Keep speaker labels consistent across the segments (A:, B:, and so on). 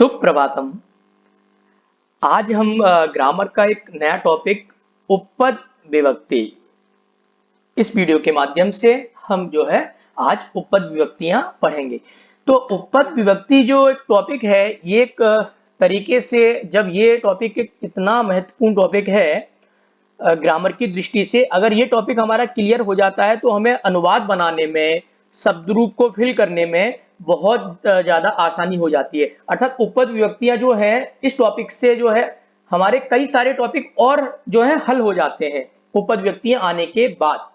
A: सुप्रभातम। आज हम ग्रामर का एक नया टॉपिक उपपद विभक्ति, इस वीडियो के माध्यम से हम जो है आज उपपद विभक्तियां पढ़ेंगे। तो उपपद विभक्ति जो एक टॉपिक है, ये एक तरीके से जब ये टॉपिक एक इतना महत्वपूर्ण टॉपिक है ग्रामर की दृष्टि से, अगर ये टॉपिक हमारा क्लियर हो जाता है तो हमें अनुवाद बनाने में, शब्द रूप को फिल करने में बहुत ज्यादा आसानी हो जाती है। अर्थात उपपद विभक्तियां जो है इस टॉपिक से जो है हमारे कई सारे टॉपिक और जो है हल हो जाते हैं उपपद विभक्तियां आने के बाद।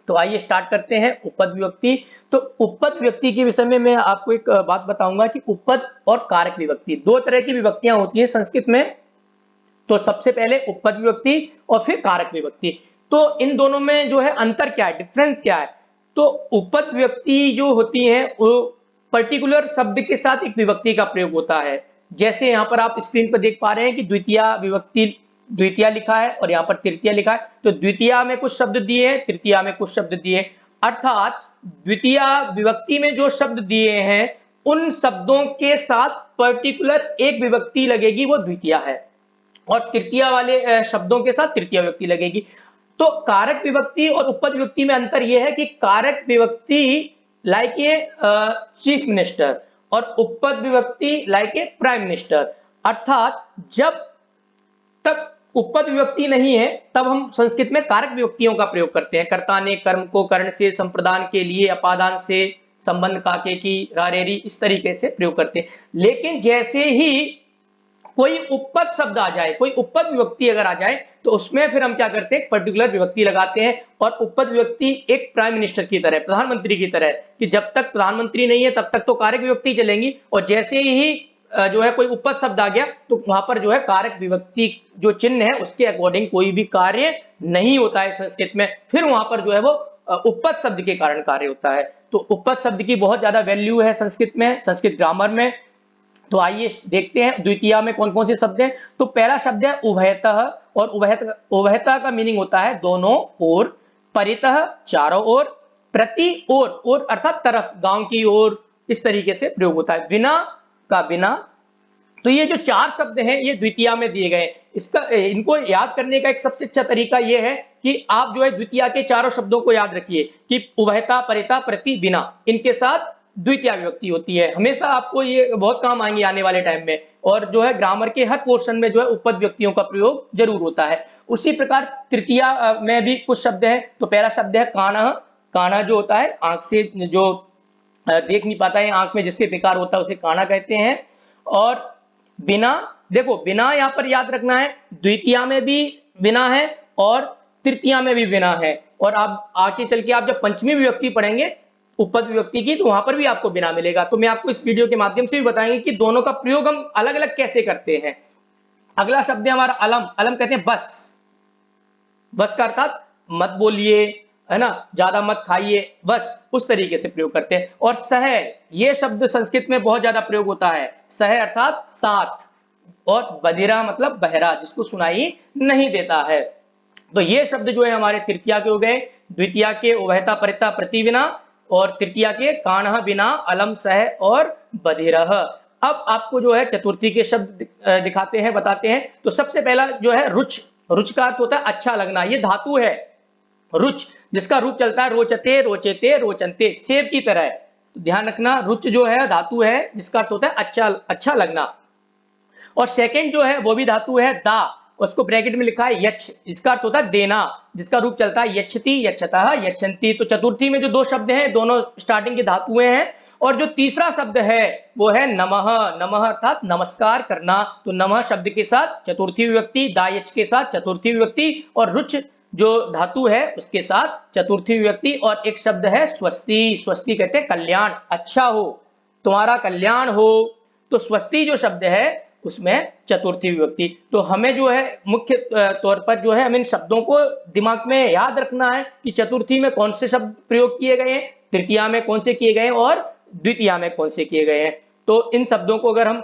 A: तो आइए स्टार्ट करते हैं उपपद विभक्ति। तो उपपद विभक्ति के विषय में मैं आपको एक बात बताऊंगा कि उपपद और कारक विभक्ति दो तरह की विभक्तियां होती हैं संस्कृत में। तो सबसे पहले उपपद विभक्ति और फिर कारक विभक्ति। तो इन दोनों में जो है अंतर क्या है, डिफरेंस क्या है? तो उपपद विभक्ति जो होती है वो पर्टिकुलर शब्द के साथ एक विभक्ति का प्रयोग होता है। जैसे यहाँ पर आप स्क्रीन पर देख पा रहे हैं कि द्वितीया विभक्ति, द्वितीया लिखा है और यहाँ पर तृतीया लिखा है। तो द्वितीया में कुछ शब्द दिए हैं, तृतीया में कुछ शब्द दिए हैं। अर्थात द्वितीया विभक्ति में जो शब्द दिए हैं उन शब्दों के साथ पर्टिकुलर एक विभक्ति लगेगी, वो द्वितीया है, और तृतीया वाले शब्दों के साथ तृतीया विभक्ति लगेगी। तो कारक विभक्ति और उपपद विभक्ति में अंतर यह है कि कारक विभक्ति लाइक ए चीफ मिनिस्टर और उपपद विभक्ति लाइक ए प्राइम मिनिस्टर। अर्थात जब तक उपपद विभक्ति नहीं है तब हम संस्कृत में कारक विभक्तियों का प्रयोग करते हैं। कर्ता ने कर्म को कर्ण से, संप्रदान के लिए, अपादान से, संबंध काके की, रारेरी, इस तरीके से प्रयोग करते हैं। लेकिन जैसे ही कोई उपपद शब्द आ जाए, कोई उपपद विभक्ति अगर आ जाए, तो उसमें फिर हम क्या करते हैं, पर्टिकुलर विभक्ति लगाते हैं। और उपपद विभक्ति एक प्राइम मिनिस्टर की तरह, प्रधानमंत्री की तरह, कि जब तक प्रधानमंत्री नहीं है तब तक तो कारक विभक्ति चलेंगी, और जैसे ही जो है कोई उपपद शब्द आ गया तो वहां पर जो है कारक विभक्ति जो चिन्ह है उसके अकॉर्डिंग कोई भी कार्य नहीं होता है संस्कृत में। फिर वहां पर जो है वो उपपद शब्द के कारण कार्य होता है। तो उपपद शब्द की बहुत ज्यादा वैल्यू है संस्कृत में, संस्कृत ग्रामर में। तो आइए देखते हैं द्वितीया में कौन कौन से शब्द हैं। तो पहला शब्द है उभयतः, और उभयतः का मीनिंग होता है दोनों ओर, परितः चारों ओर, प्रति ओर अर्थात तरफ, गांव की ओर, इस तरीके से प्रयोग होता है। विना का बिना। तो ये जो चार शब्द हैं ये द्वितीया में दिए गए। इनको याद करने का एक सबसे अच्छा तरीका ये है कि आप जो है द्वितीया के चारों शब्दों को याद रखिए कि उभयता, परिता, प्रति, बिना, इनके साथ द्वितीया विभक्ति होती है। हमेशा आपको ये बहुत काम आएंगे आने वाले टाइम में, और जो है ग्रामर के हर पोर्शन में जो है उपपद विभक्तियों का प्रयोग जरूर होता है। उसी प्रकार तृतीया में भी कुछ शब्द हैं। तो पहला शब्द है काणः। काणः जो होता है आंख से जो देख नहीं पाता है, आंख में जिसके विकार होता है उसे काणा कहते हैं। और बिना, देखो बिना यहाँ पर याद रखना है, द्वितीया में भी बिना है और तृतीया में भी बिना है। और आप आगे चल के आप जब पंचमी विभक्ति पढ़ेंगे उपपद विभक्ति की तो वहां पर भी आपको बिना मिलेगा। तो मैं आपको इस वीडियो के माध्यम से भी बताएंगे कि दोनों का प्रयोग हम अलग अलग कैसे करते हैं। अगला शब्द है हमारा अलम। अलम कहते हैं बस। बस का अर्थात मत बोलिए, है ना, ज्यादा मत खाइए, बस उस तरीके से प्रयोग करते हैं। और सह, ये शब्द संस्कृत में बहुत ज्यादा प्रयोग होता है। सह अर्थात साथ, और बधिरा मतलब बहरा, जिसको सुनाई नहीं देता है। तो ये शब्द जो है हमारे तृतीया के हो गए। द्वितीया के उभयता, परिता, प्रति, बिना, और तृतीया के काणः, बिना, अलम, सह और बधिरः। अब आपको जो है चतुर्थी के शब्द दिखाते हैं, बताते हैं। तो सबसे पहला जो है रुच। रुच का अर्थ होता है अच्छा लगना। ये धातु है रुच, जिसका रूप चलता है रोचते, रोचेते, रोचनते, सेब की तरह। तो ध्यान रखना, रुच जो है धातु है जिसका अर्थ होता है अच्छा लगना। और सेकंड जो है वो भी धातु है दा, उसको ब्रैकेट में लिखा है यच्छ, जिसका अर्थ होता है देना, जिसका रूप चलता है यच्छति, यच्छतः, यच्छन्ति। तो चतुर्थी में जो दो शब्द हैं दोनों स्टार्टिंग की धातुएं हैं। और जो तीसरा शब्द है वो है नमः। नमः अर्थात नमस्कार करना। तो नमः शब्द के साथ चतुर्थी विभक्ति, दायच के साथ चतुर्थी विभक्ति, और रुच जो धातु है उसके साथ चतुर्थी विभक्ति। और एक शब्द है स्वस्ति। स्वस्ति कहते हैं कल्याण, अच्छा हो, तुम्हारा कल्याण हो। तो स्वस्ति जो शब्द है उसमें चतुर्थी विभक्ति। तो हमें जो है मुख्य तौर पर जो है हम इन शब्दों को दिमाग में याद रखना है कि चतुर्थी में कौन से शब्द प्रयोग किए गए हैं, तृतीया में कौन से किए गए हैं, और द्वितीया में कौन से किए गए हैं। तो इन शब्दों को अगर हम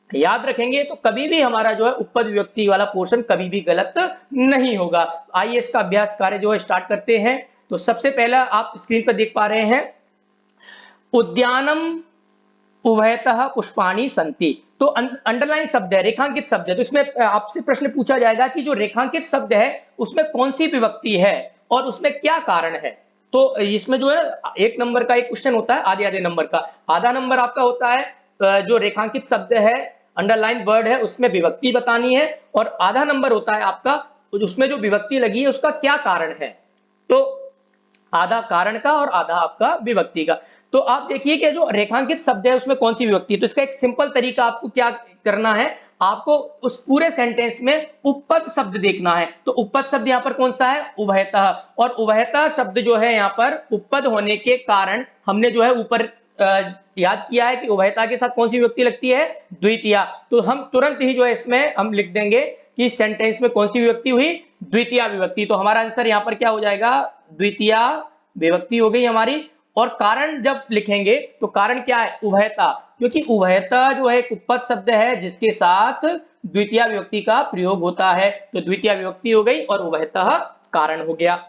A: याद रखेंगे तो कभी भी हमारा जो है उपपद विभक्ति वाला पोर्शन कभी भी गलत नहीं होगा। आइए इसका अभ्यास कार्य जो है स्टार्ट करते हैं। तो सबसे पहला आप स्क्रीन पर देख पा रहे हैं, उद्यानम उभयतः पुष्पाणि सन्ति। तो अंडरलाइन शब्द है, रेखांकित शब्द है, तो इसमें आपसे प्रश्न पूछा जाएगा कि जो रेखांकित शब्द है उसमें कौन सी विभक्ति है और उसमें क्या कारण है। तो इसमें जो है 1 नंबर का एक क्वेश्चन होता है, आधे आधे नंबर का। आधा नंबर आपका होता है जो रेखांकित शब्द है, अंडरलाइन वर्ड है, उसमें विभक्ति बतानी है, और आधा नंबर होता है आपका उसमें जो विभक्ति लगी है उसका क्या कारण है। तो आधा कारण का और आधा आपका विभक्ति का। तो आप देखिए कि जो रेखांकित शब्द है उसमें कौन सी विभक्ति है। तो इसका एक सिंपल तरीका आपको क्या करना है, आपको उस पूरे सेंटेंस में उपपद शब्द देखना है। तो उपपद शब्द यहाँ पर कौन सा है, उभयतः। और उभयतः शब्द जो है यहाँ पर उपपद होने के कारण हमने जो है ऊपर याद किया है कि उभयता के साथ कौन सी विभक्ति लगती है, द्वितीया। तो हम तुरंत ही जो है इसमें हम लिख देंगे कि सेंटेंस में कौन सी विभक्ति हुई, द्वितीया विभक्ति। तो हमारा आंसर यहाँ पर क्या हो जाएगा, द्वितीया विभक्ति हो गई हमारी। और कारण जब लिखेंगे तो कारण क्या है, उभयता, क्योंकि उभयता जो है एक उपपद शब्द है जिसके साथ द्वितीया विभक्ति का प्रयोग होता है। तो द्वितीया विभक्ति हो गई और उभयतः कारण हो गया।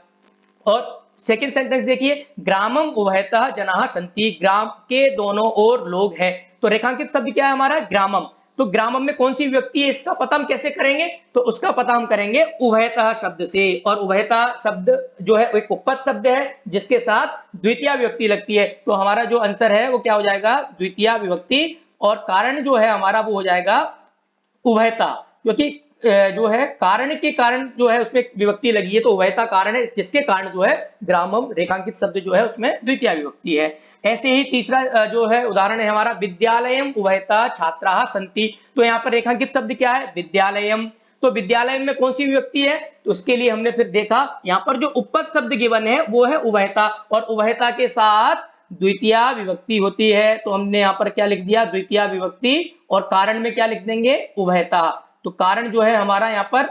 A: और सेकंड सेंटेंस देखिए, ग्रामम उभयतः जनाः सन्ति, ग्राम के दोनों ओर लोग हैं। तो रेखांकित शब्द क्या है हमारा, ग्रामम। तो ग्रामम में कौन सी विभक्ति है, इसका पता हम कैसे करेंगे, तो उसका पता हम करेंगे उभयतः शब्द से। और उभयतः शब्द जो है एक उपपद शब्द है जिसके साथ द्वितीया विभक्ति लगती है। तो हमारा जो आंसर है वो क्या हो जाएगा, द्वितीया विभक्ति। और कारण जो है हमारा वो हो जाएगा उभयता, क्योंकि जो है कारण के कारण जो है उसमें विभक्ति लगी है, तो उभयता कारण है जिसके कारण जो है ग्रामम रेखांकित शब्द जो है उसमें द्वितीया विभक्ति है। ऐसे ही तीसरा जो है उदाहरण है हमारा, विद्यालयम उभयता छात्राः सन्ति। तो यहाँ पर रेखांकित शब्द क्या है, विद्यालयम। तो विद्यालय में कौन सी विभक्ति है, तो उसके लिए हमने फिर देखा यहाँ पर जो उपपद शब्द गिवन है वो है उभयता, और उभयता के साथ द्वितीया विभक्ति होती है। तो हमने यहाँ पर क्या लिख दिया, द्वितीया विभक्ति, और कारण में क्या लिख देंगे, उभयता। तो कारण जो है हमारा यहाँ पर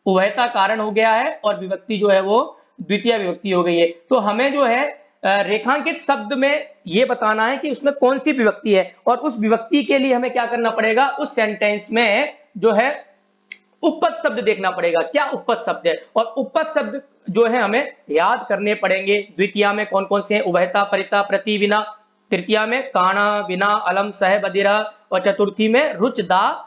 A: उभयता कारण हो गया है और विभक्ति जो है वो द्वितीय विभक्ति हो गई है। तो हमें जो है रेखांकित शब्द में ये बताना है कि उसमें कौन सी विभक्ति है, और उस विभक्ति के लिए हमें क्या करना पड़ेगा, उस सेंटेंस में जो है उपपद शब्द देखना पड़ेगा, क्या उपपद शब्द है। और उपपद शब्द जो है हमें याद करने पड़ेंगे। द्वितीया में कौन कौन से हैं, उभयता, परिता, प्रति, विना। तृतीया में काणा, विना, अलम, सह, बदिरा। और चतुर्थी में रुच, दा,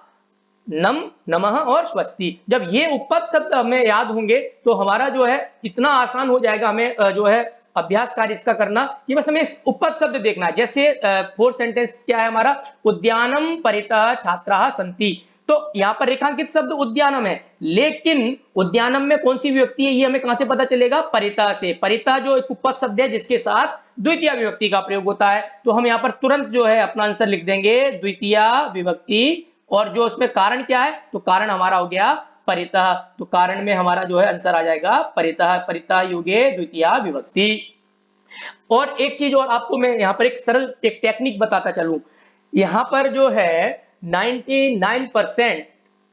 A: नम, नमः और स्वस्ति। जब ये उपपद शब्द हमें याद होंगे तो हमारा जो है इतना आसान हो जाएगा हमें जो है अभ्यास कार्य इसका करना, कि बस हमें उपपद शब्द देखना है। जैसे फोर्थ सेंटेंस क्या है हमारा, उद्यानम परितः छात्राः सन्ति। तो यहाँ पर रेखांकित शब्द उद्यानम है, लेकिन उद्यानम में कौन सी विभक्ति है ये हमें कहां से पता चलेगा, परितः से। परितः जो एक उपपद शब्द है जिसके साथ द्वितीय विभक्ति का प्रयोग होता है। तो हम यहाँ पर तुरंत जो है अपना आंसर लिख देंगे द्वितीय विभक्ति। और जो उसमें कारण क्या है, तो कारण हमारा हो गया परितः। तो कारण में हमारा जो है आंसर आ जाएगा परितः, परितः युगे द्वितीय विभक्ति। और एक चीज और आपको मैं यहाँ पर एक सरल एक टेक्निक बताता चलूं। यहाँ पर जो है 99%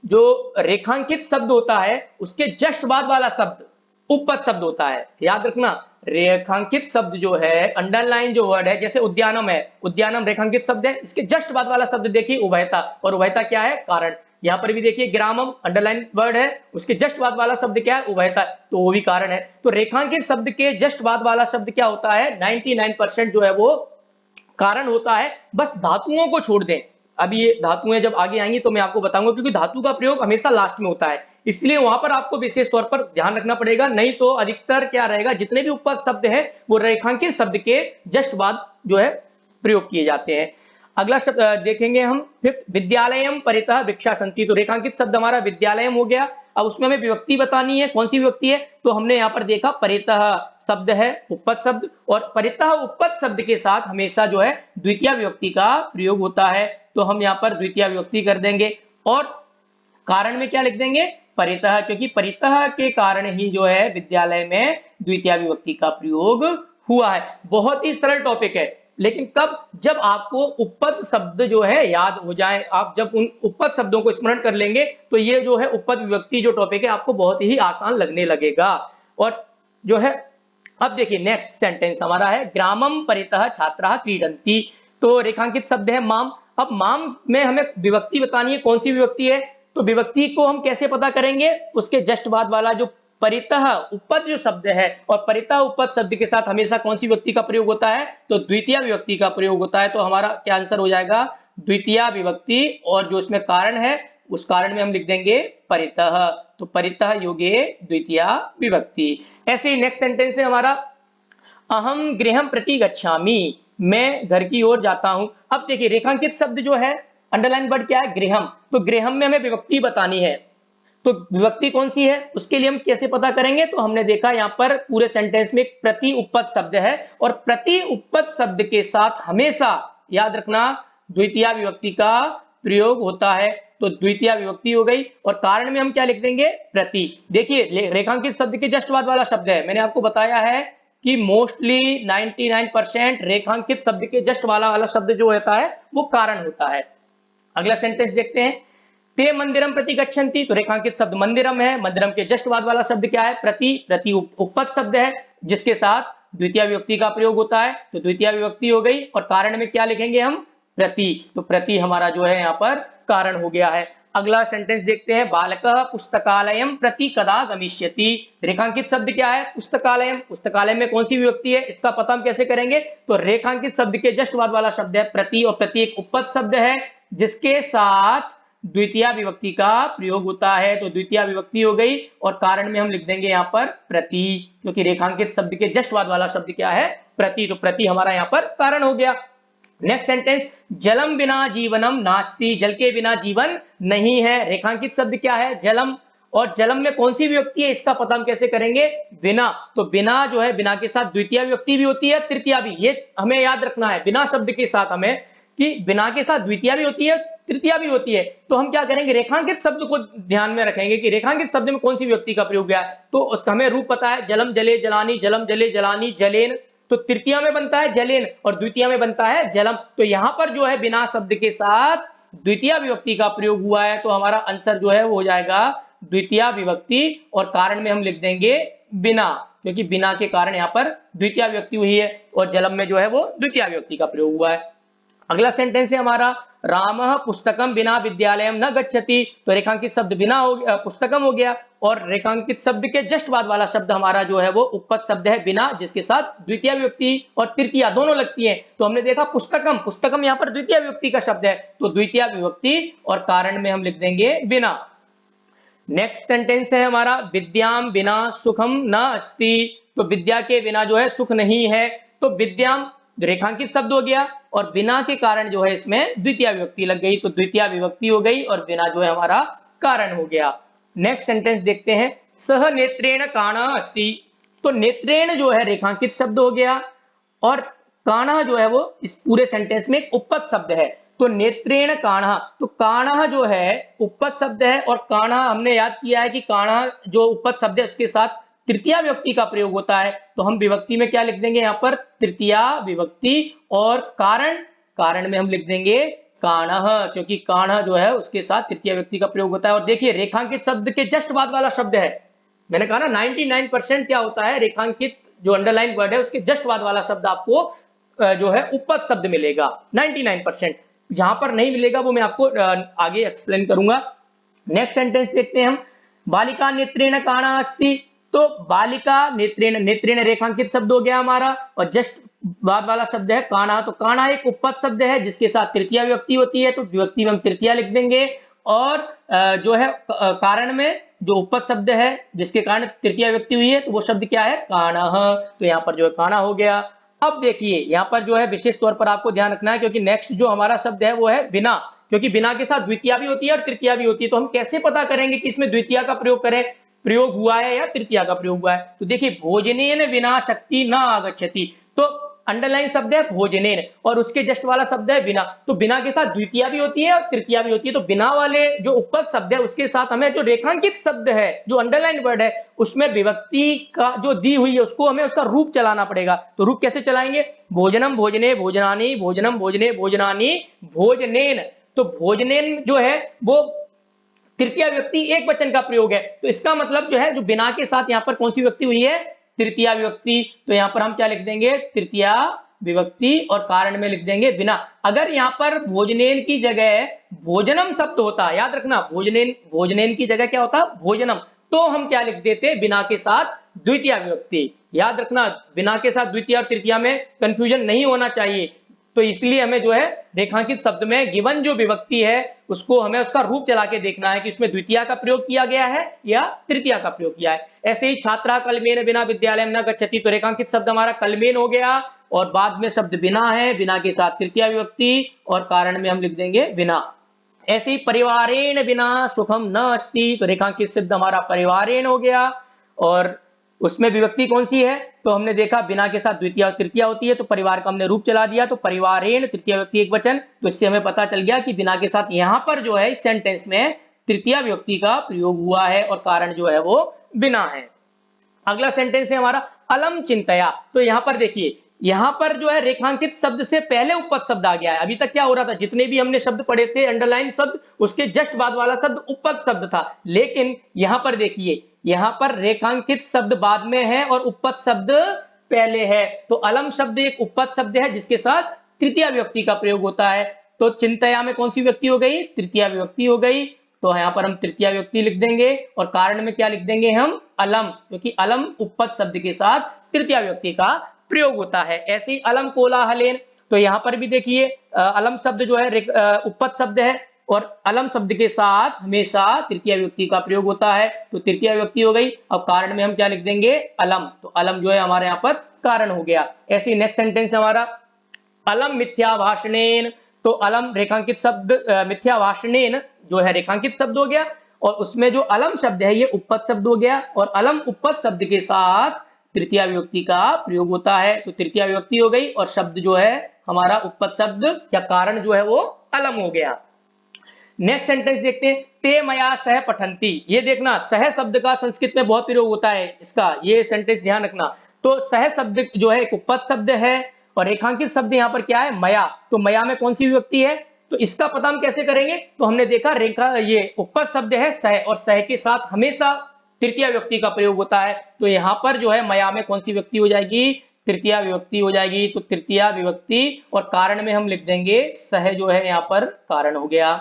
A: जो रेखांकित शब्द होता है उसके जस्ट बाद वाला शब्द उपपद शब्द होता है। याद रखना, रेखांकित शब्द जो है, अंडरलाइन जो वर्ड है, जैसे उद्यानम है, उद्यानम रेखांकित शब्द है, इसके जस्ट बाद वाला शब्द देखिए उभयता। और उभयता क्या है, कारण। यहाँ पर भी देखिए ग्रामम अंडरलाइन वर्ड है, उसके जस्ट बाद वाला शब्द क्या है, उभयता, तो वो भी कारण है। तो रेखांकित शब्द के जस्ट बाद वाला शब्द क्या होता है, 99% जो है वो कारण होता है। बस धातुओं को छोड़ दें, अभी ये धातुएं जब आगे आएंगी तो मैं आपको बताऊंगा, क्योंकि धातु का प्रयोग हमेशा लास्ट में होता है, इसलिए वहां पर आपको विशेष तौर पर ध्यान रखना पड़ेगा। नहीं तो अधिकतर क्या रहेगा, जितने भी उपपद शब्द हैं वो रेखांकित शब्द के जस्ट बाद जो है प्रयोग किए जाते हैं। अगला शब्द देखेंगे हम, फिर विद्यालयम परितः वृक्षा सन्ति। तो रेखांकित शब्द हमारा विद्यालयम हो गया। अब उसमें हमें विभक्ति बतानी है, कौन सी विभक्ति है, तो हमने यहाँ पर देखा परितः शब्द है उपपद शब्द, और परितः उपपद शब्द के साथ हमेशा जो है द्वितीय विभक्ति का प्रयोग होता है। तो हम यहाँ पर द्वितीय विभक्ति कर देंगे। और कारण में क्या लिख देंगे, परितः, क्योंकि परितः के कारण ही जो है विद्यालय में द्वितीय विभक्ति का प्रयोग हुआ है। बहुत ही सरल टॉपिक है, लेकिन कब, जब आपको उपपद शब्द जो है याद हो जाए, आप जब उन उपपद शब्दों को स्मरण कर लेंगे तो ये जो है उपपद विभक्ति जो टॉपिक है आपको बहुत ही आसान लगने लगेगा। और जो है अब देखिए नेक्स्ट सेंटेंस हमारा है, ग्रामम परितः छात्राः क्रीडन्ति। तो रेखांकित शब्द है माम। अब माम में हमें विभक्ति बतानी है, कौन सी विभक्ति है, तो विभक्ति को हम कैसे पता करेंगे, उसके जस्ट बाद वाला जो परितः उपपद जो शब्द है, और परितः उपपद शब्द के साथ हमेशा कौन सी विभक्ति का प्रयोग होता है, तो द्वितीय विभक्ति का प्रयोग होता है। तो हमारा क्या आंसर हो जाएगा, द्वितीय विभक्ति, और जो इसमें कारण है उस कारण में हम लिख देंगे परितः। तो परितः योगे द्वितीय विभक्ति। ऐसे ही नेक्स्ट सेंटेंस है हमारा, अहम गृहम प्रति गच्छामि, मैं घर की ओर जाता हूं। अब देखिए रेखांकित शब्द जो है, अंडरलाइन वर्ड क्या है, गृहम। तो गृहम में हमें विभक्ति बतानी है, तो विभक्ति कौन सी है उसके लिए हम कैसे पता करेंगे, तो हमने देखा यहाँ पर पूरे सेंटेंस में एक प्रति उपपद शब्द है, और प्रति उपपद शब्द के साथ हमेशा याद रखना द्वितीय विभक्ति का प्रयोग होता है। तो द्वितीय विभक्ति हो गई, और कारण में हम क्या लिख देंगे, प्रति। देखिए रेखांकित शब्द के जस्ट बाद वाला शब्द है, मैंने आपको बताया है कि मोस्टली 99% रेखांकित शब्द के जस्ट वाला शब्द जो होता है वो कारण होता है। अगला सेंटेंस देखते हैं, ते मंदिरम प्रति गच्छन्ति, तो रेखांकित शब्द मंदिरम है, मंदिरम के जस्ट बाद वाला शब्द क्या है, प्रति। प्रति उपपद शब्द है जिसके साथ द्वितीय विभक्ति का प्रयोग होता है, तो द्वितीय विभक्ति हो गई, और कारण में क्या लिखेंगे हम, प्रति। तो प्रति हमारा जो है यहाँ पर कारण हो गया है। अगला सेंटेंस देखते हैं, बालकः पुस्तकालयम प्रति कदा गमिष्यति, रेखांकित शब्द क्या है, पुस्तकालयम। पुस्तकालय में कौन सी विभक्ति है, इसका पता हम कैसे करेंगे, तो रेखांकित शब्द के जस्ट बाद वाला शब्द है प्रति, और प्रति एक उपपद शब्द है जिसके साथ द्वितीय विभक्ति का प्रयोग होता है। तो द्वितीय विभक्ति हो गई, और कारण में हम लिख देंगे यहाँ पर प्रति, क्योंकि रेखांकित शब्द के जस्ट बाद वाला शब्द क्या है, प्रति। तो प्रति हमारा यहाँ पर कारण हो गया। नेक्स्ट सेंटेंस, जलम बिना जीवनम नास्ति, जल के बिना जीवन नहीं है, रेखांकित शब्द क्या है, जलम, और जलम में कौन सी विभक्ति है इसका पता हम कैसे करेंगे, बिना। तो बिना जो है, बिना के साथ द्वितीय विभक्ति भी होती है, तृतीया भी, ये हमें याद रखना है। बिना शब्द के साथ हमें, कि बिना के साथ द्वितीय भी होती है, तृतीया भी होती है। तो हम क्या करेंगे, रेखांकित शब्द को ध्यान में रखेंगे कि रेखांकित शब्द में कौन सी विभक्ति का प्रयोग है। तो हमें रूप पता है, जलम जले जलानी, जलम जले जलानी जलेन, तो तृतीय में बनता है जलेन और द्वितीय में बनता है जलम। तो यहां पर जो है बिना शब्द के साथ द्वितीय विभक्ति का प्रयोग हुआ है, तो हमारा आंसर जो है वो हो जाएगा द्वितीय विभक्ति, और कारण में हम लिख देंगे बिना, क्योंकि बिना के कारण यहाँ पर द्वितीय विभक्ति हुई है, और जलम में जो है वो द्वितीय विभक्ति का प्रयोग हुआ है। अगला सेंटेंस है हमारा, रामः पुस्तकम बिना विद्यालयम न गच्छति, तो रेखांकित शब्द बिना हो गया, पुस्तकम हो गया, और रेखांकित शब्द के जस्ट बाद वाला शब्द हमारा जो है वो उपपद शब्द है बिना, जिसके साथ द्वितीय विभक्ति और तृतीय दोनों लगती है। तो हमने देखा पुस्तकम, पुस्तकम यहाँ पर द्वितीय विभक्ति का शब्द है, तो द्वितीय विभक्ति, और कारण में हम लिख देंगे बिना। नेक्स्ट सेंटेंस है हमारा, विद्याम बिना सुखम न अस्ति, तो विद्या के बिना जो है सुख नहीं है। तो विद्याम रेखांकित शब्द हो गया, और बिना के कारण जो है इसमें द्वितीय विभक्ति लग गई, तो द्वितीय विभक्ति हो गई, और बिना जो है हमारा कारण हो गया। नेक्स्ट सेंटेंस देखते हैं, सह नेत्रेण काणा अस्ति, तो नेत्रेण जो है रेखांकित शब्द हो गया, और काणा जो है वो इस पूरे सेंटेंस में एक उपपद शब्द है। तो नेत्रेण काणा, तो काणा जो है उपपद शब्द है, और काणा हमने याद किया है कि काणा जो उपपद शब्द है उसके साथ तृतीय विभक्ति का प्रयोग होता है। तो हम विभक्ति में क्या लिख देंगे यहाँ पर, तृतीय विभक्ति, और कारण, कारण में हम लिख देंगे काणः, क्योंकि काणः जो है उसके साथ तृतीय व्यक्ति का प्रयोग होता है। और देखिए रेखांकित शब्द के जस्ट बाद वाला शब्द है, मैंने कहा ना 99% क्या होता है, रेखांकित जो अंडरलाइन वर्ड है उसके जस्ट बाद वाला शब्द आपको जो है उपपद शब्द मिलेगा 99%। जहां पर नहीं मिलेगा वो मैं आपको आगे एक्सप्लेन करूंगा। नेक्स्ट सेंटेंस देखते हैं हम, बालिका नेत्रेण काणा अस्ति, तो बालिका नेत्रेण, नेत्रेण रेखांकित शब्द हो गया हमारा, और जस्ट बाद वाला शब्द है काणा, तो काणा एक उपपद शब्द है जिसके साथ तृतीय विभक्ति होती है, तो विभक्ति में हम तृतीय लिख देंगे, और जो है कारण में जो उपपद शब्द है जिसके कारण तृतीय विभक्ति हुई है, तो वो शब्द क्या है, काणः, तो यहाँ पर जो है काणा हो गया। अब देखिए यहाँ पर जो है विशेष तौर पर आपको ध्यान रखना है, क्योंकि नेक्स्ट जो हमारा शब्द है वो है बिना, क्योंकि बिना के साथ द्वितीय भी होती है और तृतीय भी होती है। तो हम कैसे पता करेंगे कि इसमें द्वितीय का प्रयोग करें, प्रयोग हुआ है या तृतीय का प्रयोग हुआ है। तो देखिए भोजनेन विना शक्ति न आगच्छति, तो अंडरलाइन शब्द है भोजनेन, और उसके जस्ट वाला शब्द है बिना, तो बिना के साथ द्वितीय भी होती है और तृतीय भी होती है। तो बिना वाले जो उपपद शब्द है उसके साथ हमें जो रेखांकित शब्द है, जो अंडरलाइन वर्ड है, उसमें विभक्ति का जो दी हुई है उसको हमें उसका रूप चलाना पड़ेगा। तो रूप कैसे चलाएंगे, भोजनम भोजने भोजनानी, भोजनम भोजने भोजनानी भोजनेन, तो भोजनेन जो है वो तृतीय व्यक्ति एक वचन का प्रयोग है, तो इसका मतलब जो है जो बिना के साथ यहाँ पर कौन सी विभक्ति हुई है, तृतीय विभक्ति। तो यहाँ पर हम क्या लिख देंगे, तृतीय विभक्ति, और कारण में लिख देंगे बिना। अगर यहाँ पर भोजनेन की जगह भोजनम शब्द होता, याद रखना भोजनेन, भोजनेन की जगह क्या होता, भोजनम, तो हम क्या लिख देते, बिना के साथ द्वितीय विभक्ति। याद रखना, बिना के साथ द्वितीय और तृतीया में कंफ्यूजन नहीं होना चाहिए। तो इसलिए हमें जो है रेखांकित शब्द में गिवन जो विभक्ति है उसको हमें उसका रूप चला के देखना है कि उसमें द्वितीय का प्रयोग किया गया है या तृतीया का प्रयोग किया है। ऐसे ही छात्रा कलमेन बिना विद्यालय न गच्छति, तो रेखांकित शब्द हमारा कलमेन हो गया और बाद में शब्द बिना है, बिना के साथ तृतीया विभक्ति और कारण में हम लिख देंगे बिना। ऐसे ही परिवारेण बिना सुखम न अस्ति, तो रेखांकित शब्द हमारा परिवारेण हो गया और उसमें विभक्ति कौन सी है, तो हमने देखा बिना के साथ द्वितीय और तृतीया होती है, तो परिवार का हमने रूप चला दिया, तो परिवारेण तृतीय विभक्ति एक वचन। तो इससे हमें पता चल गया कि बिना के साथ यहां पर जो है इस सेंटेंस में तृतीय विभक्ति का प्रयोग हुआ है और कारण जो है वो बिना है। अगला सेंटेंस है हमारा अलम चिंतया। तो यहां पर देखिए, यहां पर जो है रेखांकित शब्द से पहले उपपद शब्द आ गया है। अभी तक क्या हो रहा था, जितने भी हमने शब्द पढ़े थे अंडरलाइन शब्द, उसके जस्ट बाद वाला शब्द उपपद शब्द था। लेकिन यहां पर देखिए, यहां पर रेखांकित शब्द बाद में है और उपपद शब्द पहले है। तो अलम शब्द एक उपपद शब्द है जिसके साथ तृतीय विभक्ति का प्रयोग होता है। तो चिंतया में कौन सी विभक्ति हो गई, तृतीय विभक्ति हो गई। तो यहां पर हम तृतीय विभक्ति लिख देंगे और कारण में क्या लिख देंगे हम, अलम, क्योंकि अलम उपपद शब्द के साथ तृतीय विभक्ति का प्रयोग होता है। ऐसे ही अलम कोलाहलेन, तो यहां पर भी देखिए अलम शब्द जो है उपपद शब्द है और अलम शब्द के साथ हमेशा तृतीय विभक्ति का प्रयोग होता है। तो तृतीय विभक्ति हो गई। अब कारण में हम क्या लिख देंगे, अलम। तो अलम जो है हमारे यहाँ पर कारण हो गया। ऐसे ही नेक्स्ट सेंटेंस हमारा अलम मिथ्या भाषणेन। तो अलम रेखांकित शब्द, मिथ्या भाषणेन जो है रेखांकित शब्द हो गया और उसमें जो अलम शब्द है ये उपपद शब्द हो गया और अलम उपपद शब्द के साथ तृतीय विभक्ति का प्रयोग होता है। तो तृतीय विभक्ति हो गई और शब्द जो है हमारा उपपद शब्द या कारण जो है वो अलम हो गया। नेक्स्ट सेंटेंस देखते हैं, ते मया सह पठंती। ये देखना, सह शब्द का संस्कृत में बहुत प्रयोग होता है इसका, ये सेंटेंस ध्यान रखना। तो सह शब्द जो है एक उपपद शब्द है और रेखांकित शब्द यहाँ पर क्या है, मया। तो मया में कौन सी विभक्ति है, तो इसका पता हम कैसे करेंगे, तो हमने देखा रेखा ये उपपद शब्द है सह और सह के साथ हमेशा तृतीय विभक्ति का प्रयोग होता है। तो यहाँ पर जो है मया में कौन सी विभक्ति हो जाएगी, तृतीय विभक्ति हो जाएगी। तो तृतीय विभक्ति और कारण में हम लिख देंगे सह, जो है यहाँ पर कारण हो गया।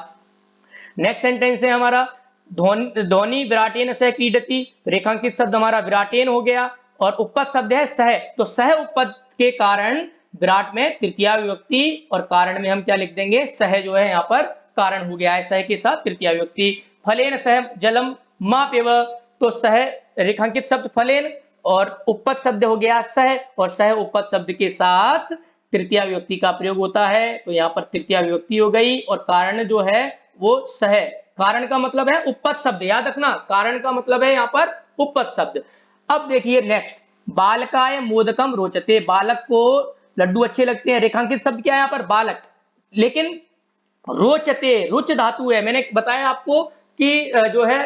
A: नेक्स्ट सेंटेंस है हमारा ध्वनि विराटेन सह क्रीडति। रेखांकित शब्द हमारा विराटेन हो गया और उपपद शब्द है सह। तो सह उपपद के कारण विराट में तृतीय विभक्ति और कारण में हम क्या लिख देंगे, सह, जो है यहाँ पर कारण हो गया है, सह के साथ तृतीय विभक्ति। फलेन सह जलम माप्यव। तो सह रेखांकित शब्द फलेन और उपपद शब्द हो गया सह और सह उपपद शब्द के साथ तृतीय विभक्ति का प्रयोग होता है। तो यहाँ पर तृतीय विभक्ति हो गई और कारण जो है वो सह। कारण का मतलब है उपपद शब्द, याद रखना, कारण का मतलब है यहाँ पर उपपद शब्द। अब देखिए नेक्स्ट, बालकाय मोदकम रोचते। बालक को लड्डू अच्छे लगते हैं। रेखांकित शब्द क्या है यहाँ पर, बालक। लेकिन रोचते, रुच धातु है। मैंने बताया आपको कि जो है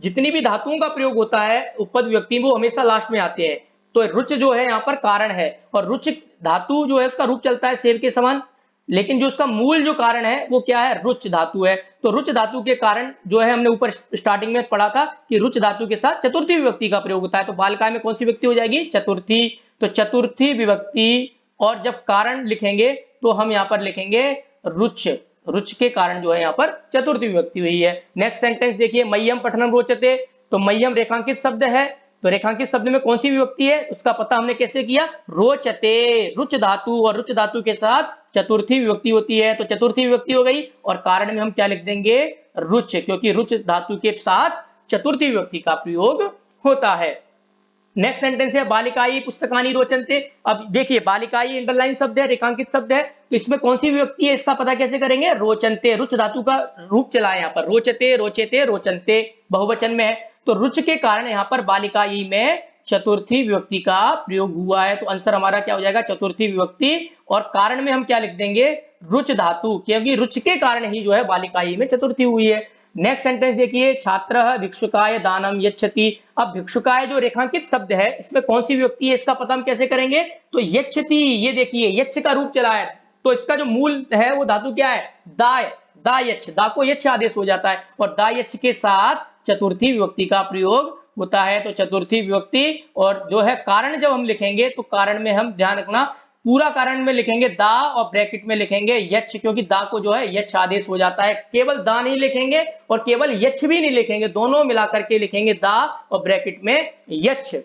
A: जितनी भी धातुओं का प्रयोग होता है उपपद विभक्ति, वो हमेशा लास्ट में आते हैं। तो रुच जो है यहाँ पर कारण है और रुच धातु जो है उसका रूप चलता है सेव के समान, लेकिन जो उसका मूल जो कारण है वो क्या है, रुच धातु है। तो रुच धातु के कारण जो है हमने ऊपर स्टार्टिंग में पढ़ा था कि रुच धातु के साथ चतुर्थी विभक्ति का प्रयोग होता है। तो बालकाय में कौन सी विभक्ति हो जाएगी, चतुर्थी। तो चतुर्थी विभक्ति और जब कारण लिखेंगे तो हम यहाँ पर लिखेंगे रुच। रुच के कारण जो है यहाँ पर चतुर्थी विभक्ति हुई है। नेक्स्ट सेंटेंस देखिए, मह्यम पठनम रोचते। तो मह्यम रेखांकित शब्द है। तो रेखांकित शब्द में कौन सी विभक्ति है उसका पता हमने कैसे किया, रोचते, रुच धातु और रुच धातु के साथ चतुर्थी विभक्ति होती है। तो चतुर्थी विभक्ति हो गई और कारण में हम क्या लिख देंगे, रुच, क्योंकि रुच धातु के साथ चतुर्थी विभक्ति का प्रयोग होता है। नेक्स्ट सेंटेंस है, बालिकाई पुस्तकानी रोचन्ते। अब देखिए, बालिकाई अंडरलाइन शब्द है, रेखांकित शब्द है, तो इसमें कौन सी विभक्ति है इसका पता कैसे करेंगे, रोचन्ते। रुच धातु का रूप चला है यहाँ पर, रोचते, रोचेते, रोचन्ते, बहुवचन में है। तो रुच के कारण यहाँ पर बालिकाई में चतुर्थी विभक्ति का प्रयोग हुआ है। तो आंसर हमारा क्या हो जाएगा, चतुर्थी विभक्ति और कारण में हम क्या लिख देंगे, रुच धातु, क्योंकि रुच के कारण ही जो है बालिकाई में चतुर्थी हुई है। नेक्स्ट सेंटेंस देखिए, छात्रः भिक्षुकाय दानम यच्छति। अब भिक्षुकाय जो रेखांकित शब्द है इसमें कौन सी विभक्ति है इसका पता हम कैसे करेंगे, तो यच्छति। ये देखिए यच्छ का रूप चला है, तो इसका जो मूल है वो धातु क्या है, दाय, दा यच्छ, दा को यच्छ आदेश हो जाता है और दा यच्छ के साथ चतुर्थी विभक्ति का प्रयोग होता है। तो चतुर्थी विभक्ति और जो है कारण जब हम लिखेंगे तो कारण में हम ध्यान रखना पूरा कारण में लिखेंगे दा और ब्रैकेट में लिखेंगे यच्छ, क्योंकि दा को जो है यच्छ आदेश हो जाता है। केवल दा नहीं लिखेंगे और केवल यच्छ भी नहीं लिखेंगे, दोनों मिलाकर के लिखेंगे दा और ब्रैकेट में यच्छ।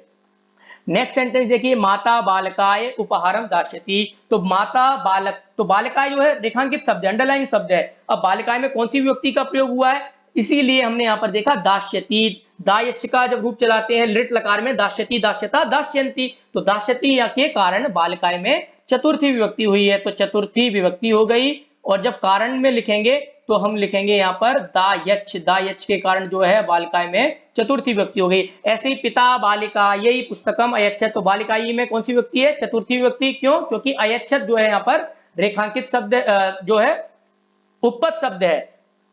A: नेक्स्ट सेंटेंस देखिए, माता बालकाय उपहारम दास्यति। तो माता बालक, तो बालकाय जो है रेखांकित शब्द है, अंडरलाइन शब्द है। अब बालकाय में कौन सी विभक्ति का प्रयोग हुआ है, इसीलिए हमने यहाँ पर देखा दास्यति। दायच्छ का जब रूप चलाते हैं लिट लकार में, दास्यति दास्यता दास्यन्ति, तो दास्यति के कारण बालकाय में चतुर्थी विभक्ति हुई है, तो चतुर्थी विभक्ति हो गई। और जब कारण में लिखेंगे तो हम लिखेंगे यहाँ पर दायच्छ, दायच्छ के कारण जो है बालकाय में चतुर्थी विभक्ति हो गई। ऐसे ही पिता बालिका यही पुस्तकम अयच्छत, तो बालिकाई में कौन सी विभक्ति है, चतुर्थी विभक्ति। क्यों, क्योंकि अयच्छत जो है यहाँ पर रेखांकित शब्द जो है उपपद शब्द है,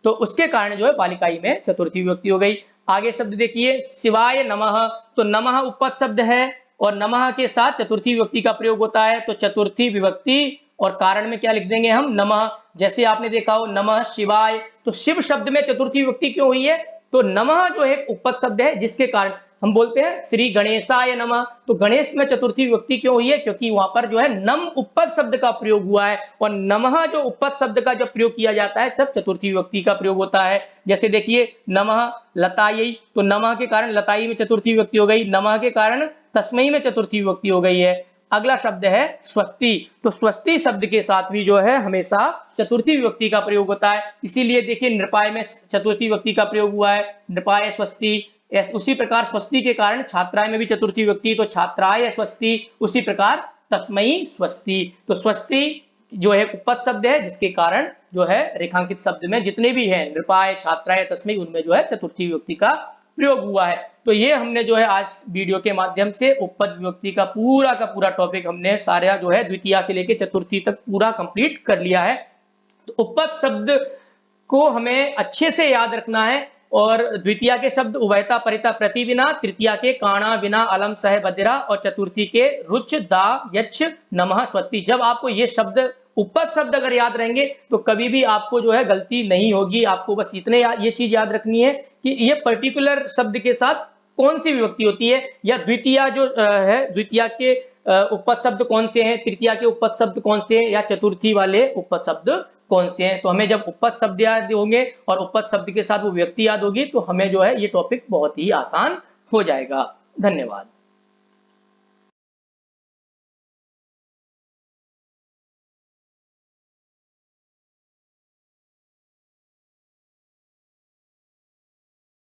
A: तो उसके कारण जो है बालिकाई में चतुर्थी विभक्ति हो गई। आगे शब्द देखिए, शिवाय नमः। तो नमः उपपद शब्द है और नमः के साथ चतुर्थी विभक्ति का प्रयोग होता है, तो चतुर्थी विभक्ति और कारण में क्या लिख देंगे हम, नमः। जैसे आपने देखा हो नमः शिवाय, तो शिव शब्द में चतुर्थी विभक्ति क्यों हुई है, तो नमः जो है उपपद शब्द है, जिसके कारण हम बोलते हैं श्री गणेशाय नमः। तो गणेश में चतुर्थी विभक्ति क्यों हुई है, क्योंकि वहां पर जो है नम उपपद शब्द का प्रयोग हुआ है, और नमः जो उपपद शब्द का जब प्रयोग किया जाता है सब चतुर्थी विभक्ति का प्रयोग होता है। जैसे देखिए नमः लतायै, तो नमः के कारण लताई में चतुर्थी विभक्ति हो गई, नमः के कारण तस्मै में चतुर्थी विभक्ति हो गई है। अगला शब्द है स्वस्ति। तो स्वस्ति शब्द के साथ भी जो है हमेशा चतुर्थी विभक्ति का प्रयोग होता है, इसीलिए देखिए नृपाय में चतुर्थी विभक्ति का प्रयोग हुआ है, नृपाय स्वस्ति। उसी प्रकार स्वस्ति के कारण छात्राय में भी चतुर्थी विभक्ति, तो छात्राय स्वस्ति। उसी प्रकार तस्मै स्वस्ति। तो स्वस्ति जो है उपपद शब्द है, जिसके कारण जो है रेखांकित शब्द में जितने भी हैं नृपाय छात्राय तस्मै, उनमें जो है चतुर्थी विभक्ति का प्रयोग हुआ है। तो ये हमने जो है आज वीडियो के माध्यम से उपपद विभक्ति का पूरा टॉपिक हमने सारा जो है द्वितीया से लेकर चतुर्थी तक पूरा कंप्लीट कर लिया है। तो उपपद शब्द को हमें अच्छे से याद रखना है, और द्वितीया के शब्द उभयता परिता प्रतिविना, तृतीया के काणा विना अलम सह बदिरा, और चतुर्थी के रुच दा यच्छ नमः स्वस्ति। जब आपको ये शब्द उपपद शब्द अगर याद रहेंगे तो कभी भी आपको जो है गलती नहीं होगी। आपको बस इतने ये चीज याद रखनी है कि ये पर्टिकुलर शब्द के साथ कौन सी विभक्ति होती है, या द्वितीया जो है द्वितीया के उपपद शब्द कौन से हैं, तृतीया के उपपद शब्द कौन से हैं, या चतुर्थी वाले उपपद शब्द कौन से हैं। तो हमें जब उपपद शब्द याद होंगे और उपपद शब्द के साथ वो विभक्ति याद होगी, तो हमें जो है ये टॉपिक बहुत ही आसान हो जाएगा। धन्यवाद।